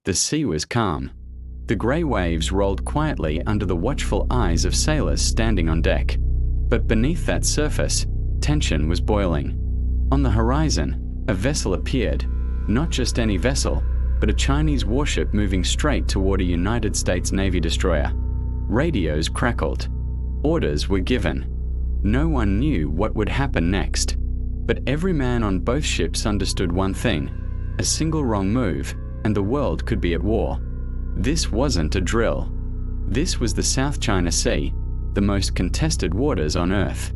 The sea was calm. The grey waves rolled quietly under the watchful eyes of sailors standing on deck. But beneath that surface, tension was boiling. On the horizon, a vessel appeared. Not just any vessel, but a Chinese warship moving straight toward a United States Navy destroyer. Radios crackled. Orders were given. No one knew what would happen next. But every man on both ships understood one thing: a single wrong move, and the world could be at war. This wasn't a drill. This was the South China Sea, the most contested waters on Earth.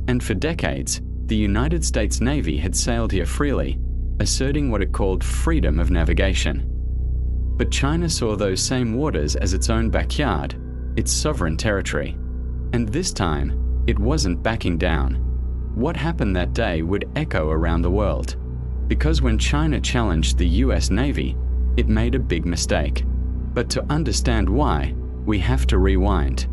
And for decades, the United States Navy had sailed here freely, asserting what it called freedom of navigation. But China saw those same waters as its own backyard, its sovereign territory. And this time, it wasn't backing down. What happened that day would echo around the world. Because when China challenged the US Navy, it made a big mistake. But to understand why, we have to rewind.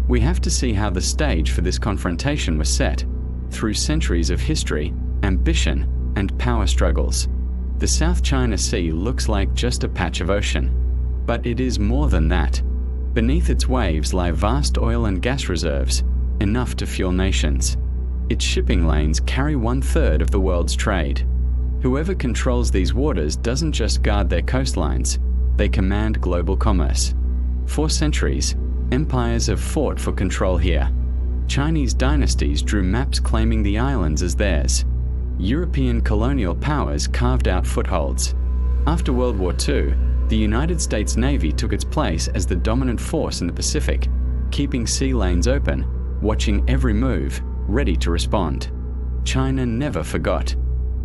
We have to see how the stage for this confrontation was set, through centuries of history, ambition, and power struggles. The South China Sea looks like just a patch of ocean. But it is more than that. Beneath its waves lie vast oil and gas reserves, enough to fuel nations. Its shipping lanes carry 1/3 of the world's trade. Whoever controls these waters doesn't just guard their coastlines, they command global commerce. For centuries, empires have fought for control here. Chinese dynasties drew maps claiming the islands as theirs. European colonial powers carved out footholds. After World War II, the United States Navy took its place as the dominant force in the Pacific, keeping sea lanes open, watching every move, ready to respond. China never forgot.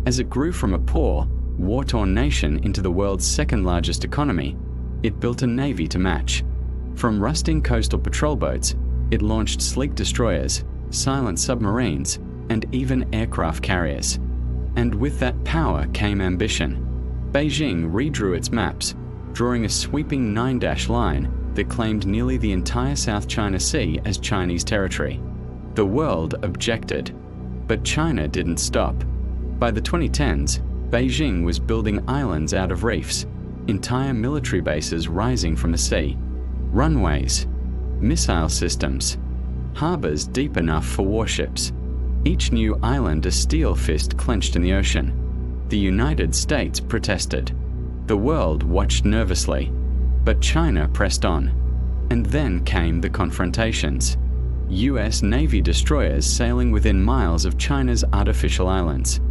As it grew from a poor, war-torn nation into the world's second-largest economy, it built a navy to match. From rusting coastal patrol boats, it launched sleek destroyers, silent submarines, and even aircraft carriers. And with that power came ambition. Beijing redrew its maps, drawing a sweeping 9-dash line that claimed nearly the entire South China Sea as Chinese territory. The world objected, but China didn't stop. By the 2010s, Beijing was building islands out of reefs, entire military bases rising from the sea, runways, missile systems, harbors deep enough for warships. Each new island a steel fist clenched in the ocean. The United States protested. The world watched nervously, but China pressed on. And then came the confrontations. US Navy destroyers sailing within miles of China's artificial islands.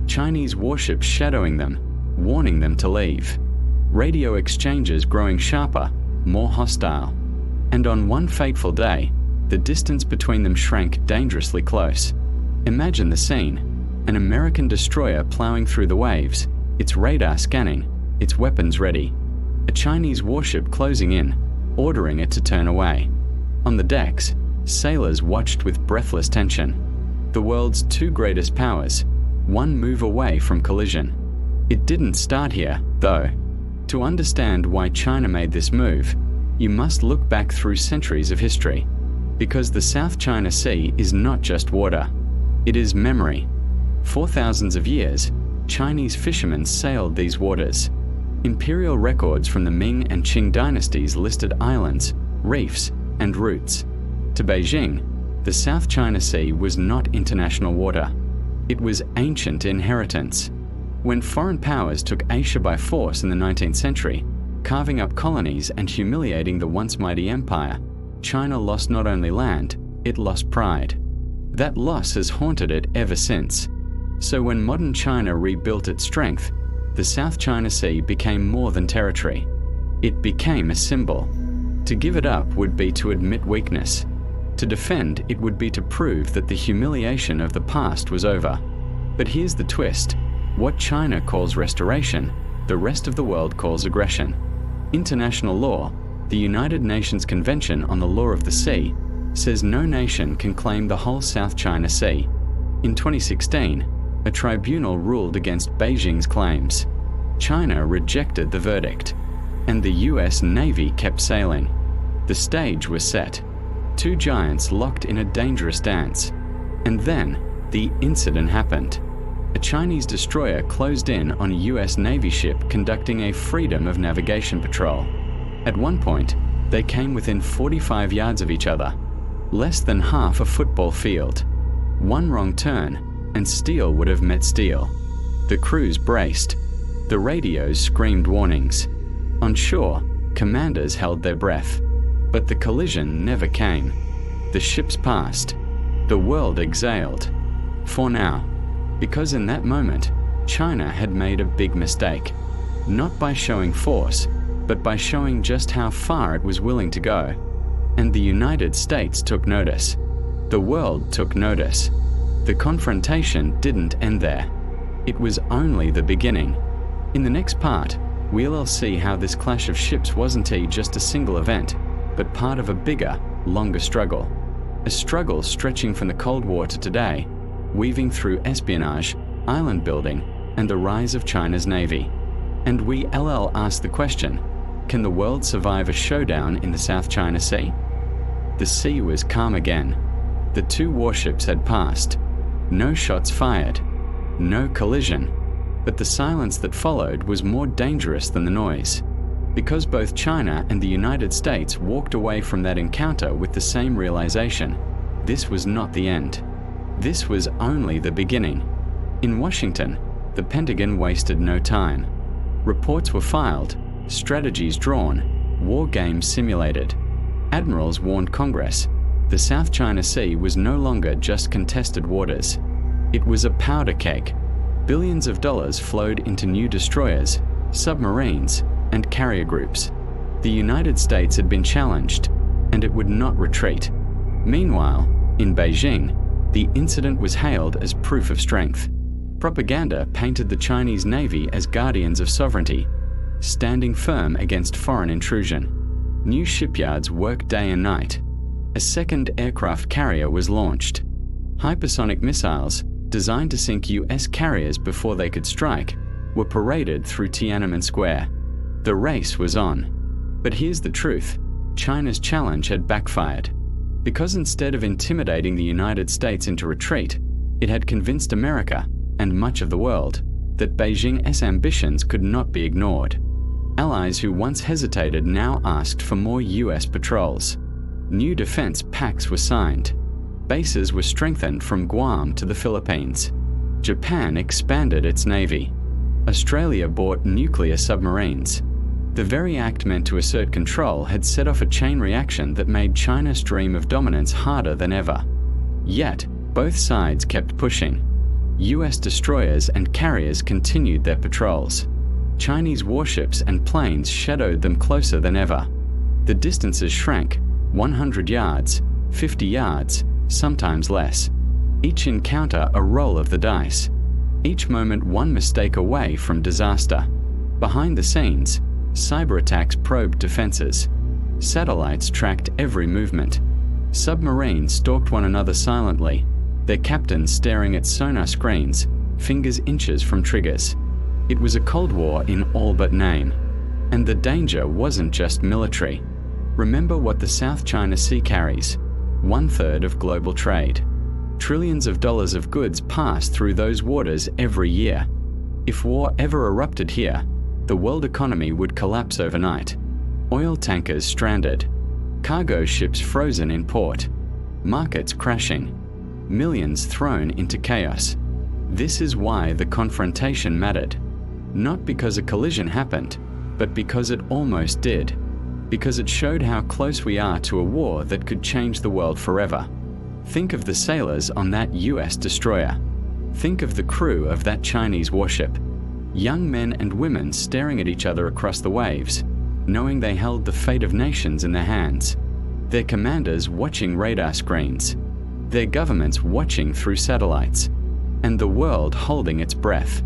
Chinese warships shadowing them, warning them to leave. Radio exchanges growing sharper, more hostile. And on one fateful day, the distance between them shrank dangerously close. Imagine the scene: an American destroyer plowing through the waves, its radar scanning, its weapons ready. A Chinese warship closing in, ordering it to turn away. On the decks, sailors watched with breathless tension. The world's two greatest powers, one move away from collision. It didn't start here, though. To understand why China made this move, you must look back through centuries of history. Because the South China Sea is not just water. It is memory. For thousands of years, Chinese fishermen sailed these waters. Imperial records from the Ming and Qing dynasties listed islands, reefs, and routes. To Beijing, the South China Sea was not international water. It was ancient inheritance. When foreign powers took Asia by force in the 19th century, carving up colonies and humiliating the once mighty empire, China lost not only land, it lost pride. That loss has haunted it ever since. So when modern China rebuilt its strength, the South China Sea became more than territory. It became a symbol. To give it up would be to admit weakness. To defend it would be to prove that the humiliation of the past was over. But here's the twist. What China calls restoration, the rest of the world calls aggression. International law, the United Nations Convention on the Law of the Sea, says no nation can claim the whole South China Sea. In 2016, a tribunal ruled against Beijing's claims. China rejected the verdict, and the US Navy kept sailing. The stage was set. Two giants locked in a dangerous dance. And then, the incident happened. a Chinese destroyer closed in on a US Navy ship conducting a freedom of navigation patrol. At one point, they came within 45 yards of each other, less than half a football field. One wrong turn, and steel would have met steel. The crews braced. The radios screamed warnings. On shore, commanders held their breath. But the collision never came. The ships passed. The world exhaled. For now. Because in that moment, China had made a big mistake. Not by showing force, but by showing just how far it was willing to go. And the United States took notice. The world took notice. The confrontation didn't end there. It was only the beginning. In the next part, we'll see how this clash of ships wasn't just a single event, but part of a bigger, longer struggle. A struggle stretching from the Cold War to today, weaving through espionage, island building, and the rise of China's Navy. And we ask the question, can the world survive a showdown in the South China Sea? The sea was calm again. The two warships had passed. No shots fired. No collision. But the silence that followed was more dangerous than the noise. Because both China and the United States walked away from that encounter with the same realization. This was not the end. This was only the beginning. In Washington, the Pentagon wasted no time. Reports were filed, strategies drawn, war games simulated. Admirals warned Congress. The South China Sea was no longer just contested waters. It was a powder keg. Billions of dollars flowed into new destroyers, submarines, and carrier groups. The United States had been challenged, and it would not retreat. Meanwhile, in Beijing, the incident was hailed as proof of strength. Propaganda painted the Chinese Navy as guardians of sovereignty, standing firm against foreign intrusion. New shipyards worked day and night. A second aircraft carrier was launched. Hypersonic missiles, designed to sink US carriers before they could strike, were paraded through Tiananmen Square. The race was on. But here's the truth. China's challenge had backfired. Because instead of intimidating the United States into retreat, it had convinced America, and much of the world, that Beijing's ambitions could not be ignored. Allies who once hesitated now asked for more US patrols. New defense pacts were signed. Bases were strengthened from Guam to the Philippines. Japan expanded its navy. Australia bought nuclear submarines. The very act meant to assert control had set off a chain reaction that made China's dream of dominance harder than ever. Yet, both sides kept pushing. US destroyers and carriers continued their patrols. Chinese warships and planes shadowed them closer than ever. The distances shrank, 100 yards, 50 yards, sometimes less. Each encounter a roll of the dice. Each moment one mistake away from disaster. Behind the scenes, cyber attacks probed defenses. Satellites tracked every movement. Submarines stalked one another silently, their captains staring at sonar screens, fingers inches from triggers. It was a Cold War in all but name. And the danger wasn't just military. Remember what the South China Sea carries: 1/3 of global trade. Trillions of dollars of goods pass through those waters every year. If war ever erupted here, the world economy would collapse overnight. Oil tankers stranded, cargo ships frozen in port, markets crashing, millions thrown into chaos. This is why the confrontation mattered. Not because a collision happened, but because it almost did. Because it showed how close we are to a war that could change the world forever. Think of the sailors on that US destroyer. Think of the crew of that Chinese warship. Young men and women staring at each other across the waves, knowing they held the fate of nations in their hands. Their commanders watching radar screens. Their governments watching through satellites. And the world holding its breath.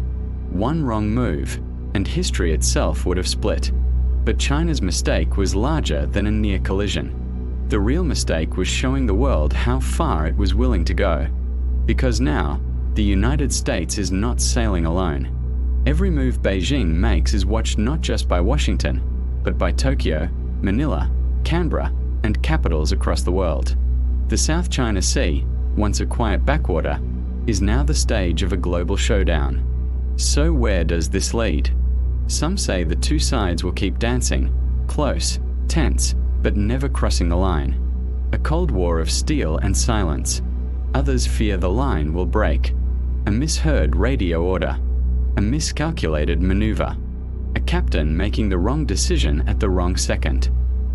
One wrong move, and history itself would have split. But China's mistake was larger than a near collision. The real mistake was showing the world how far it was willing to go. Because now, the United States is not sailing alone. Every move Beijing makes is watched not just by Washington, but by Tokyo, Manila, Canberra, and capitals across the world. The South China Sea, once a quiet backwater, is now the stage of a global showdown. So where does this lead? Some say the two sides will keep dancing, close, tense, but never crossing the line. A Cold War of steel and silence. Others fear the line will break. A misheard radio order. A miscalculated maneuver. A captain making the wrong decision at the wrong second.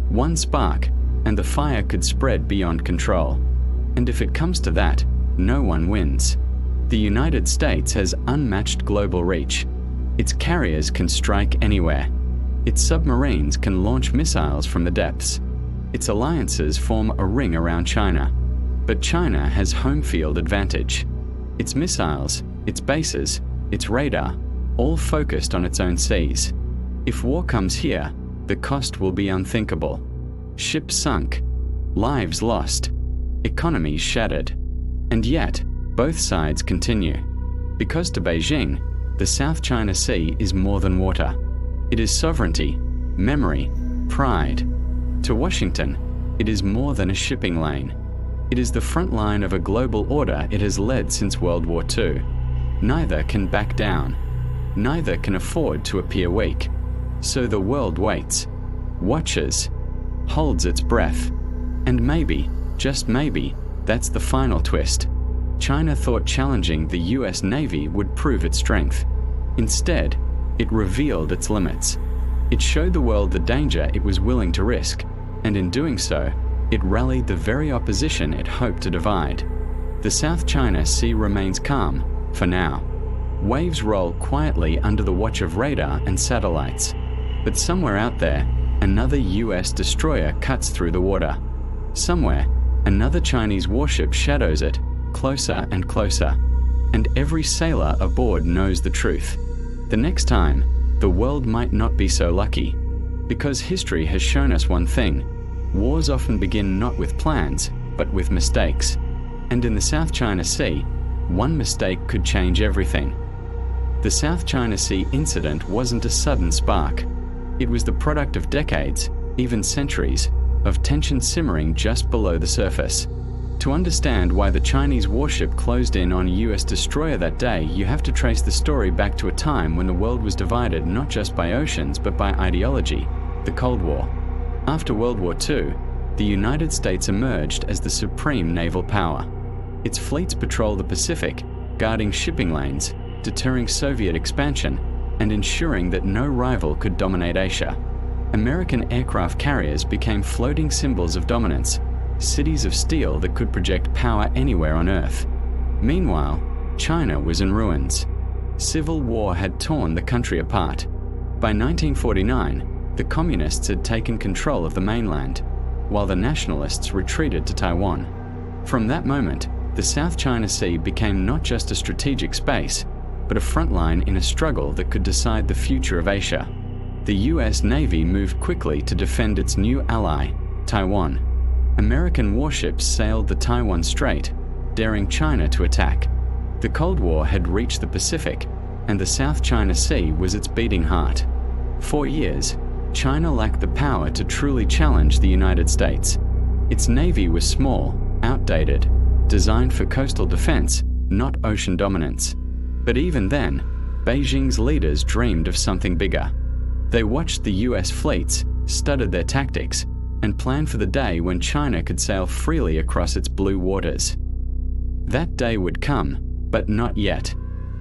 One spark, and the fire could spread beyond control. And if it comes to that, no one wins. The United States has unmatched global reach. Its carriers can strike anywhere. Its submarines can launch missiles from the depths. Its alliances form a ring around China. But China has home field advantage. Its missiles, its bases, its radar, all focused on its own seas. If war comes here, the cost will be unthinkable. Ships sunk, lives lost, economies shattered. And yet, both sides continue. Because to Beijing, the South China Sea is more than water. It is sovereignty, memory, pride. To Washington, it is more than a shipping lane. It is the front line of a global order it has led since World War II. Neither can back down. Neither can afford to appear weak. So the world waits, watches, holds its breath. And maybe, just maybe, that's the final twist. China thought challenging the US Navy would prove its strength. Instead, it revealed its limits. It showed the world the danger it was willing to risk, and in doing so, it rallied the very opposition it hoped to divide. The South China Sea remains calm, for now. Waves roll quietly under the watch of radar and satellites. But somewhere out there, another US destroyer cuts through the water. Somewhere, another Chinese warship shadows it, closer and closer. And every sailor aboard knows the truth. The next time, the world might not be so lucky. Because history has shown us one thing. Wars often begin not with plans, but with mistakes. And in the South China Sea, one mistake could change everything. The South China Sea incident wasn't a sudden spark. It was the product of decades, even centuries, of tension simmering just below the surface. To understand why the Chinese warship closed in on a US destroyer that day, you have to trace the story back to a time when the world was divided not just by oceans but by ideology, the Cold War. After World War II, the United States emerged as the supreme naval power. Its fleets patrolled the Pacific, guarding shipping lanes, deterring Soviet expansion, and ensuring that no rival could dominate Asia. American aircraft carriers became floating symbols of dominance, cities of steel that could project power anywhere on Earth. Meanwhile, China was in ruins. Civil war had torn the country apart. By 1949, the communists had taken control of the mainland, while the nationalists retreated to Taiwan. From that moment, the South China Sea became not just a strategic space, but a front line in a struggle that could decide the future of Asia. The US Navy moved quickly to defend its new ally, Taiwan. American warships sailed the Taiwan Strait, daring China to attack. The Cold War had reached the Pacific, and the South China Sea was its beating heart. For years, China lacked the power to truly challenge the United States. Its navy was small, outdated, designed for coastal defense, not ocean dominance. But even then, Beijing's leaders dreamed of something bigger. They watched the US fleets, studied their tactics, and planned for the day when China could sail freely across its blue waters. That day would come, but not yet.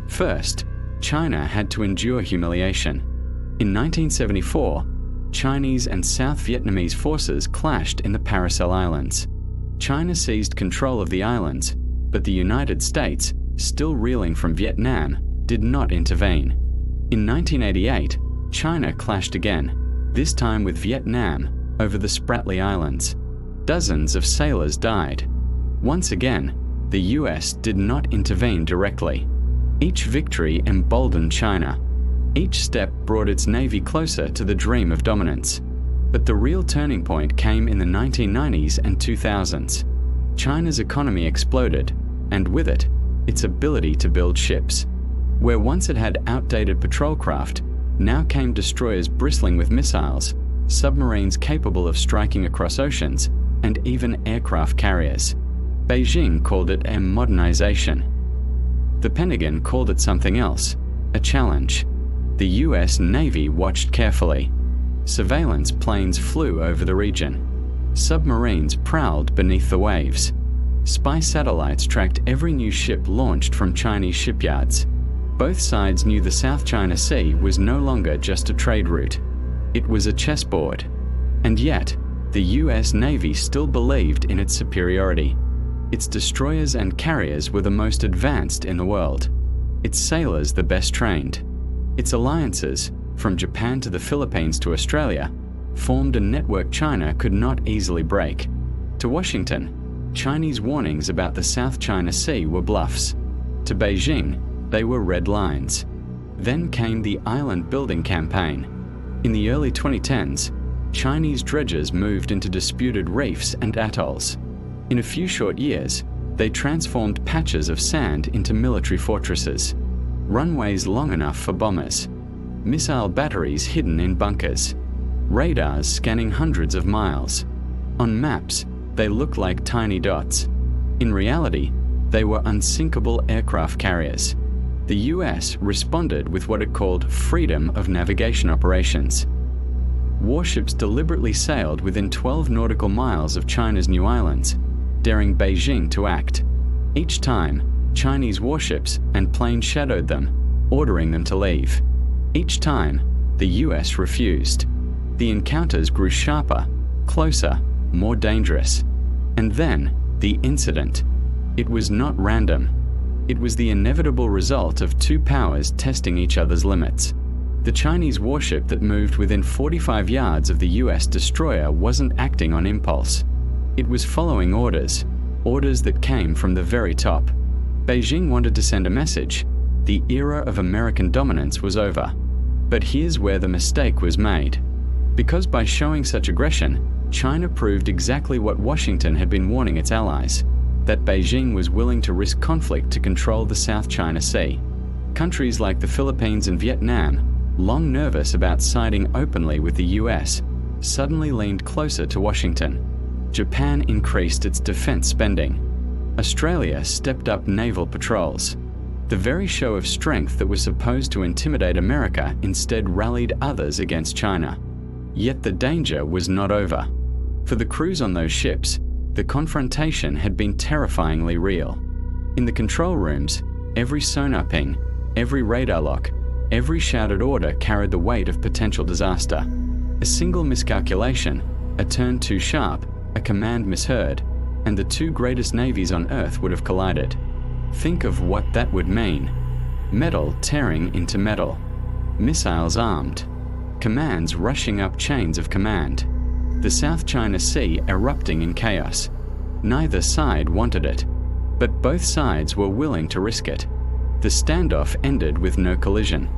First, China had to endure humiliation. In 1974, Chinese and South Vietnamese forces clashed in the Paracel Islands. China seized control of the islands, but the United States, still reeling from Vietnam, did not intervene. In 1988, China clashed again, this time with Vietnam, over the Spratly Islands. Dozens of sailors died. Once again, the US did not intervene directly. Each victory emboldened China. Each step brought its navy closer to the dream of dominance. But the real turning point came in the 1990s and 2000s. China's economy exploded, and with it, its ability to build ships. Where once it had outdated patrol craft, now came destroyers bristling with missiles, submarines capable of striking across oceans, and even aircraft carriers. Beijing called it a modernization. The Pentagon called it something else, a challenge. The US Navy watched carefully. Surveillance planes flew over the region. Submarines prowled beneath the waves. Spy satellites tracked every new ship launched from Chinese shipyards. Both sides knew the South China Sea was no longer just a trade route. It was a chessboard. And yet, the US Navy still believed in its superiority. Its destroyers and carriers were the most advanced in the world. Its sailors the best trained. Its alliances, from Japan to the Philippines to Australia, formed a network China could not easily break. To Washington, Chinese warnings about the South China Sea were bluffs. To Beijing, they were red lines. Then came the island building campaign. In the early 2010s, Chinese dredgers moved into disputed reefs and atolls. In a few short years, they transformed patches of sand into military fortresses, runways long enough for bombers, missile batteries hidden in bunkers, radars scanning hundreds of miles. On maps, they looked like tiny dots. In reality, they were unsinkable aircraft carriers. The US responded with what it called freedom of navigation operations. Warships deliberately sailed within 12 nautical miles of China's new islands, daring Beijing to act. Each time, Chinese warships and planes shadowed them, ordering them to leave. Each time, the US refused. The encounters grew sharper, closer, more dangerous. And then, the incident. It was not random. It was the inevitable result of two powers testing each other's limits. The Chinese warship that moved within 45 yards of the US destroyer wasn't acting on impulse. It was following orders that came from the very top. Beijing wanted to send a message. The era of American dominance was over. But here's where the mistake was made. Because by showing such aggression, China proved exactly what Washington had been warning its allies, that Beijing was willing to risk conflict to control the South China Sea. Countries like the Philippines and Vietnam, long nervous about siding openly with the US, suddenly leaned closer to Washington. Japan increased its defense spending. Australia stepped up naval patrols. The very show of strength that was supposed to intimidate America instead rallied others against China. Yet the danger was not over. For the crews on those ships, the confrontation had been terrifyingly real. In the control rooms, every sonar ping, every radar lock, every shouted order carried the weight of potential disaster. A single miscalculation, a turn too sharp, a command misheard, and the two greatest navies on Earth would have collided. Think of what that would mean. Metal tearing into metal. Missiles armed. Commands rushing up chains of command. The South China Sea erupting in chaos. Neither side wanted it, but both sides were willing to risk it. The standoff ended with no collision.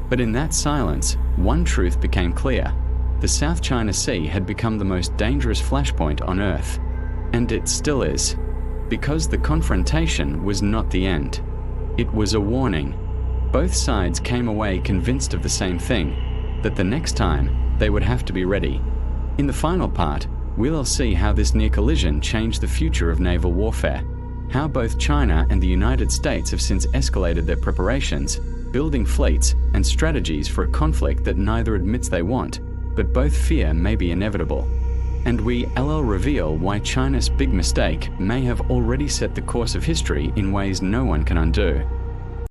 But in that silence, one truth became clear. The South China Sea had become the most dangerous flashpoint on Earth. And it still is. Because the confrontation was not the end. It was a warning. Both sides came away convinced of the same thing, that the next time they would have to be ready. In the final part, we'll see how this near collision changed the future of naval warfare, how both China and the United States have since escalated their preparations, building fleets and strategies for a conflict that neither admits they want, but both fear may be inevitable. And we'll reveal why China's big mistake may have already set the course of history in ways no one can undo.